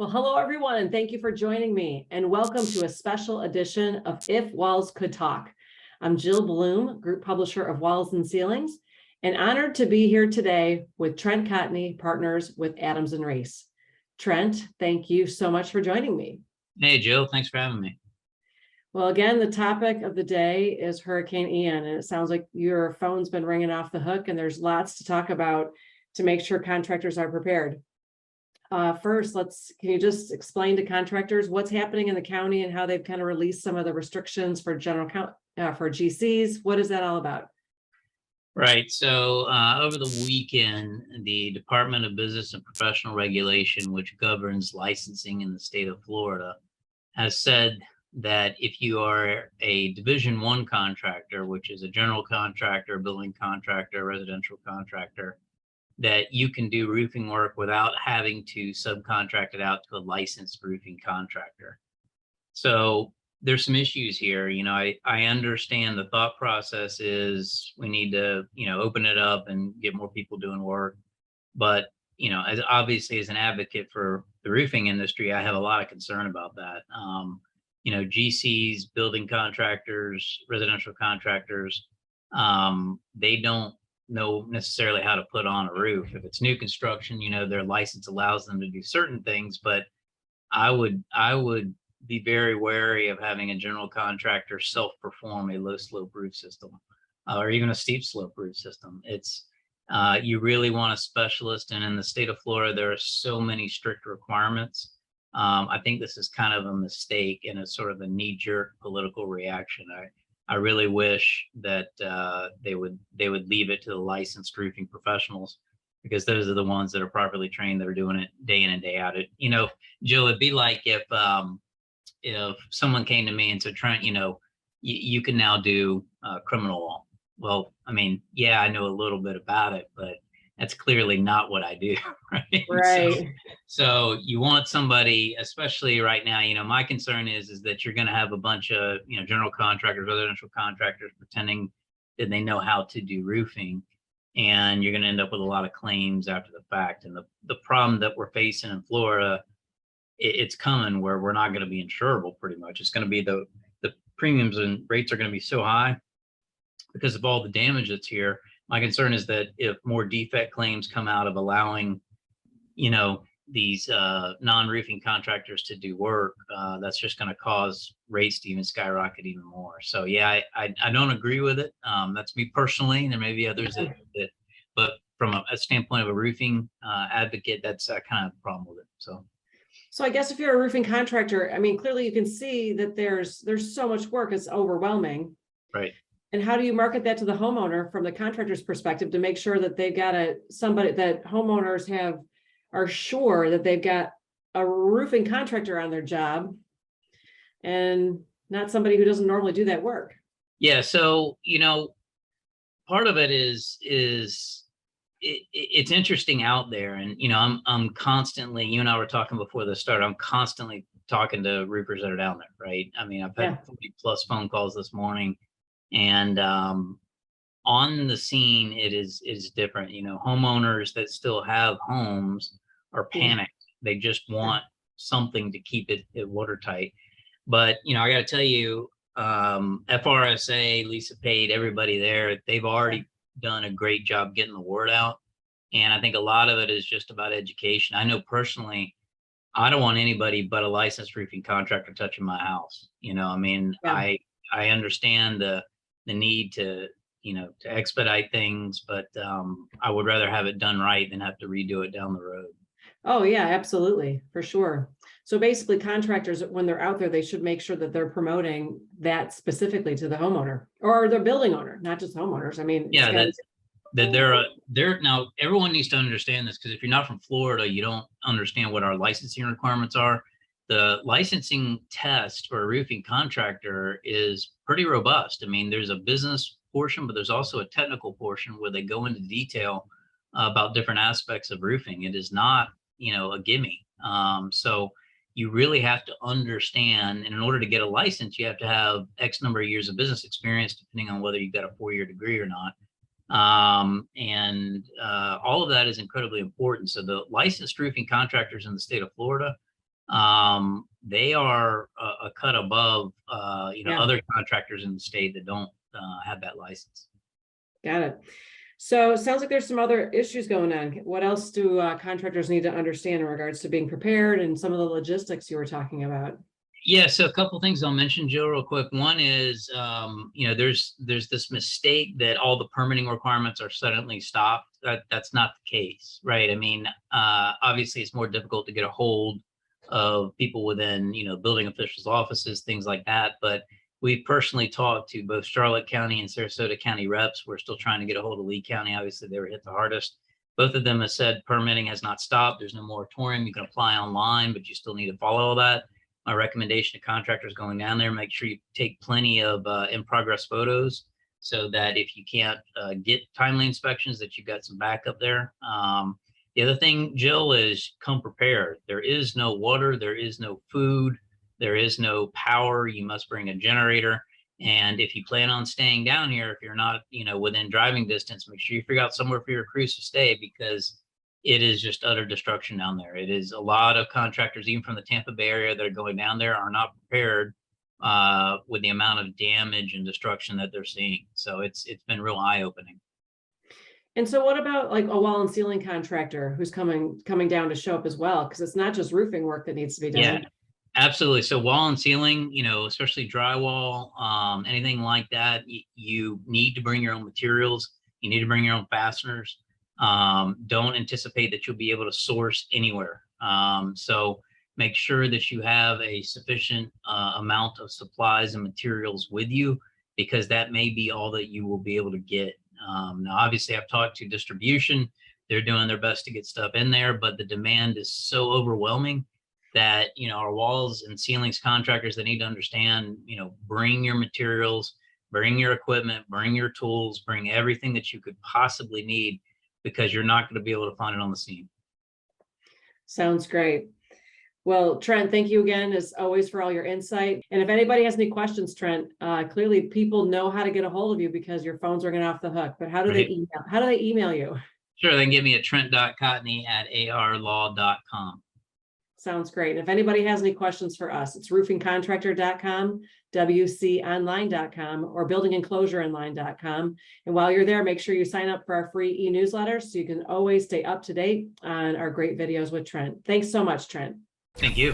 Well, hello, everyone, and thank you for joining me, and welcome to a special edition of If Walls Could Talk. I'm Jill Bloom, Group Publisher of Walls and Ceilings, and honored to be here today with Trent Cotney, partners with Adams and Reese. Trent, thank you so much for joining me. Hey, Jill, thanks for having me. Well, again, the topic of the day is Hurricane Ian, and it sounds like your phone's been ringing off the hook, and there's lots to talk about to make sure contractors are prepared. First, can you just explain to contractors what's happening in the county and how they've kind of released some of the restrictions for for GCs? What is that all about? Right. So over the weekend, the Department of Business and Professional Regulation, which governs licensing in the state of Florida, has said that if you are a Division I contractor, which is a general contractor, building contractor, residential contractor, that you can do roofing work without having to subcontract it out to a licensed roofing contractor. So there's some issues here. I understand the thought process is we need to, open it up and get more people doing work. But, obviously as an advocate for the roofing industry, I have a lot of concern about that. GCs, building contractors, residential contractors, they don't know necessarily how to put on a roof. If it's new construction, their license allows them to do certain things, but I would be very wary of having a general contractor self-perform a low slope roof system or even a steep slope roof system. It's you really want a specialist, and in the state of Florida, there are so many strict requirements. I think this is kind of a mistake and it's sort of a knee-jerk political reaction. I really wish that they would leave it to the licensed roofing professionals, because those are the ones that are properly trained, that are doing it day in and day out. Jill, it'd be like if someone came to me and said, Trent, you can now do criminal law. Well, I mean, yeah, I know a little bit about it, but that's clearly not what I do. Right. Right. So you want somebody, especially right now, my concern is that you're going to have a bunch of, general contractors, residential contractors pretending that they know how to do roofing. And you're going to end up with a lot of claims after the fact. And the problem that we're facing in Florida, it's coming where we're not going to be insurable pretty much. It's going to be the premiums and rates are going to be so high because of all the damage that's here. My concern is that if more defect claims come out of allowing, these non-roofing contractors to do work, that's just going to cause rates to even skyrocket even more. So yeah, I don't agree with it. That's me personally, and there may be others that but from a standpoint of a roofing advocate, that's kind of the problem with it. So I guess if you're a roofing contractor, I mean, clearly you can see that there's so much work, it's overwhelming. Right. And how do you market that to the homeowner from the contractor's perspective to make sure that they've got somebody that homeowners are sure that they've got a roofing contractor on their job and not somebody who doesn't normally do that work? Yeah. So, part of it is it's interesting out there. And, I'm constantly, you and I were talking before the start, I'm constantly talking to roofers that are down there. Right. I mean, I've had 40 plus phone calls this morning, and, on the scene, it is different. Homeowners that still have homes are panicked. They just want something to keep it watertight. But, I got to tell you, FRSA, Lisa Pate, everybody there, they've already done a great job getting the word out. And I think a lot of it is just about education. I know personally, I don't want anybody but a licensed roofing contractor touching my house. I understand the need to expedite things, but I would rather have it done right than have to redo it down the road. Oh yeah, absolutely, for sure. So basically contractors, when they're out there, they should make sure that they're promoting that specifically to the homeowner or the building owner, not just homeowners. I mean, yeah, that they're now, everyone needs to understand this, because if you're not from Florida, you don't understand what our licensing requirements are. The licensing test for a roofing contractor is pretty robust. I mean, there's a business portion, but there's also a technical portion where they go into detail about different aspects of roofing. It is not, a gimme. So you really have to understand, and in order to get a license, you have to have X number of years of business experience, depending on whether you've got a 4-year degree or not. All of that is incredibly important. So the licensed roofing contractors in the state of Florida, they are a cut above, Yeah. other contractors in the state that don't have that license. Got it. So it sounds like there's some other issues going on. What else do contractors need to understand in regards to being prepared and some of the logistics you were talking about? Yeah, so a couple things I'll mention, Jill, real quick. One is, there's this mistake that all the permitting requirements are suddenly stopped. That's not the case, right? I mean, obviously, it's more difficult to get a hold of people within, building officials' offices, things like that. But we personally talked to both Charlotte County and Sarasota County reps. We're still trying to get a hold of Lee County. Obviously, they were hit the hardest. Both of them have said permitting has not stopped. There's no moratorium. You can apply online, but you still need to follow all that. My recommendation to contractors going down there, make sure you take plenty of in progress photos so that if you can't get timely inspections, that you've got some backup there. The other thing, Jill, is come prepared. There is no water, there is no food, there is no power. You must bring a generator. And if you plan on staying down here, if you're not, within driving distance, make sure you figure out somewhere for your crews to stay, because it is just utter destruction down there. It is a lot of contractors, even from the Tampa Bay area, that are going down there are not prepared with the amount of damage and destruction that they're seeing. So it's been real eye-opening. And so what about like a wall and ceiling contractor who's coming down to show up as well? Because it's not just roofing work that needs to be done. Yeah, absolutely. So wall and ceiling, especially drywall, anything like that, you need to bring your own materials. You need to bring your own fasteners. Don't anticipate that you'll be able to source anywhere. So make sure that you have a sufficient amount of supplies and materials with you, because that may be all that you will be able to get. Now, obviously, I've talked to distribution. They're doing their best to get stuff in there, but the demand is so overwhelming that, our walls and ceilings contractors, they need to understand, bring your materials, bring your equipment, bring your tools, bring everything that you could possibly need, because you're not going to be able to find it on the scene. Sounds great. Well, Trent, thank you again, as always, for all your insight. And if anybody has any questions, Trent, clearly people know how to get a hold of you because your phone's ringing off the hook. But how do they email? How do they email you? Sure, they can get me at trent.cotney@arlaw.com. Sounds great. If anybody has any questions for us, it's roofingcontractor.com, wconline.com, or buildingenclosureonline.com. And while you're there, make sure you sign up for our free e-newsletter so you can always stay up to date on our great videos with Trent. Thanks so much, Trent. Thank you.